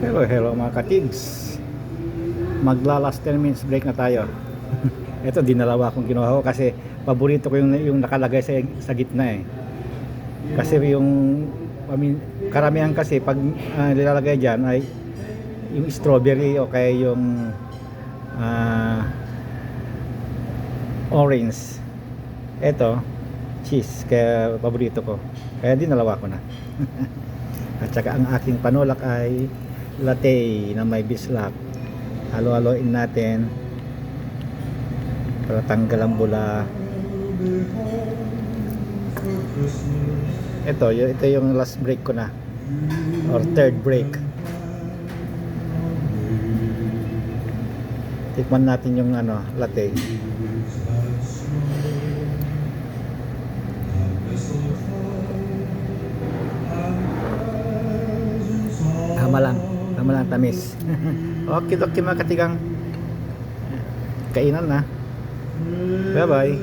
Hello, hello mga katigs. Magla-last 10 minutes break na tayo. Ito, dinalawa akong kinuha ko kasi paborito ko yung nakalagay sa gitna eh. Kasi karamihan kasi pag nilalagay dyan ay yung strawberry o kaya yung orange. Ito, cheese. Kaya paborito ko. Kaya dinalawa ko na. At saka ang aking panulak ay latte na may bislap. Halo-haloin natin para tanggal ang bula. Ito yung last break ko na, or third break. Tikman natin yung latte. Tama lang tamis. Okay, mga katigang, kainan na. Bye bye.